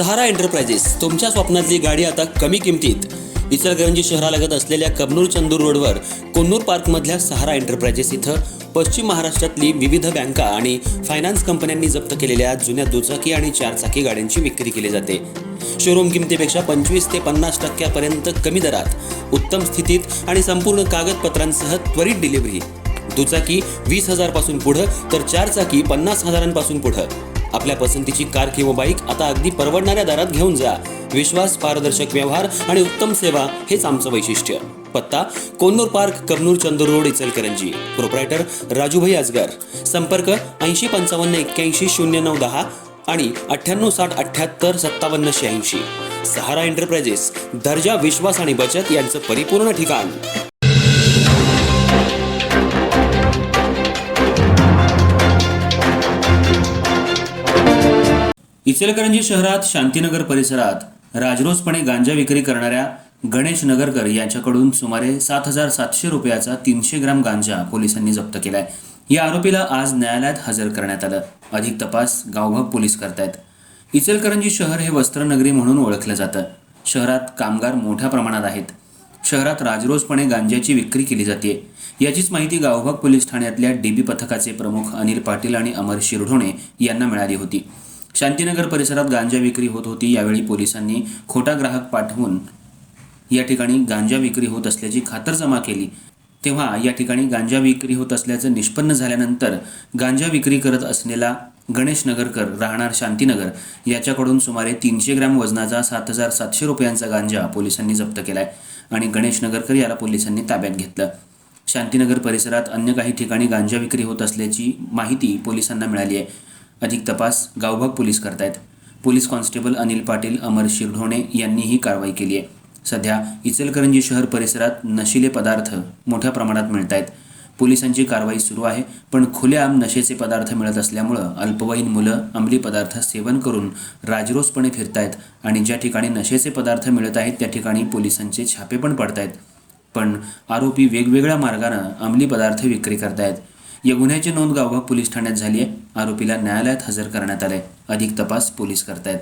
सहारा enterprises तुमच्या स्वप्नातली गाडी आता कमी किमतीत. इचलकरंजी शहरालगत असलेल्या कबनूर चंदूर रोडवर कोन्नूर पार्कमधल्या सहारा एंटरप्राइजेस इथं पश्चिम महाराष्ट्रातली विविध बँका आणि फायनान्स कंपन्यांनी जप्त केलेल्या जुन्या दुचाकी आणि चारचाकी गाड्यांची विक्री केली जाते. शोरूम किमतीपेक्षा 25 ते 50% कमी दरात, उत्तम स्थितीत आणि संपूर्ण कागदपत्रांसह त्वरित डिलिव्हरी. दुचाकी 20,000 पासून पुढे तर चारचाकी 50,000 पुढे. आपल्या पसंतीची कार किंवा बाईक आता अगदी परवडणाऱ्या दरात घेऊन जा. विश्वास, पारदर्शक व्यवहार आणि उत्तम सेवा हेच आमचं वैशिष्ट्य. पत्ता Konnur park, Kabnur Chandur road, Ichalkaranji. Proprietor Rajubhai Ajgar. संपर्क 8055810910 आणि 9860785786. सहारा एंटरप्राइजेस, दर्जा, विश्वास आणि बचत यांचं परिपूर्ण ठिकाण. इचलकरंजी शहरात शांतीनगर परिसरात राजरोसपणे गांजा विक्री करणाऱ्या गणेश नगरकर यांच्याकडून सुमारे 7,700 रुपयाचा 300 ग्राम गांजा पोलिसांनी जप्त केलाय. या आरोपीला आज न्यायालयात हजर करण्यात आलं. अधिक तपास गावभाग पोलीस करतायत. इचलकरंजी शहर हे वस्त्रनगरी म्हणून ओळखलं जातं. शहरात कामगार मोठ्या प्रमाणात आहेत. शहरात राजरोसपणे गांजाची विक्री केली जाते. याचीच माहिती गावभाग पोलीस ठाण्यातल्या डीबी पथकाचे प्रमुख अनिल पाटील आणि अमर शिरढोणे यांना मिळाली होती. शांतीनगर परिसरात गांजा विक्री होत होती. यावेळी पोलिसांनी खोटा ग्राहक पाठवून या ठिकाणी गांजा विक्री होत असल्याची खातरजमा केली. तेव्हा या ठिकाणी गांजा विक्री होत असल्याचं निष्पन्न झाल्यानंतर गांजा विक्री करत असलेला गणेश नगरकर राहणार शांतीनगर याच्याकडून सुमारे 300 ग्रॅम वजनाचा 7,700 रुपयांचा गांजा पोलिसांनी जप्त केलाय आणि गणेश नगरकर याला पोलिसांनी ताब्यात घेतलं. शांतीनगर परिसरात अन्य काही ठिकाणी गांजा विक्री होत असल्याची माहिती पोलिसांना मिळाली आहे. अधिक तपास गावभाग पोलीस करतायत. पोलीस कॉन्स्टेबल अनिल पाटील, अमर शिरढोणे यांनी ही कारवाई केली आहे. सध्या इचलकरंजी शहर परिसरात नशिले पदार्थ मोठ्या प्रमाणात मिळत आहेत. पोलिसांची कारवाई सुरू आहे, पण खुलेआम नशेचे पदार्थ मिळत असल्यामुळं अल्पवयीन मुलं अंमली पदार्थ सेवन करून राजरोसपणे फिरतायत आणि ज्या ठिकाणी नशेचे पदार्थ मिळत आहेत त्या ठिकाणी पोलिसांचे छापे पण पडतायत. पण आरोपी वेगवेगळ्या मार्गानं अंमली पदार्थ विक्री करतायत. या गुन्ह्याची नोंद गावभाग पोलीस ठाण्यात झाली आहे. आरोपीला न्यायालयात हजर करण्यात आलंय. अधिक तपास पोलीस करतायत.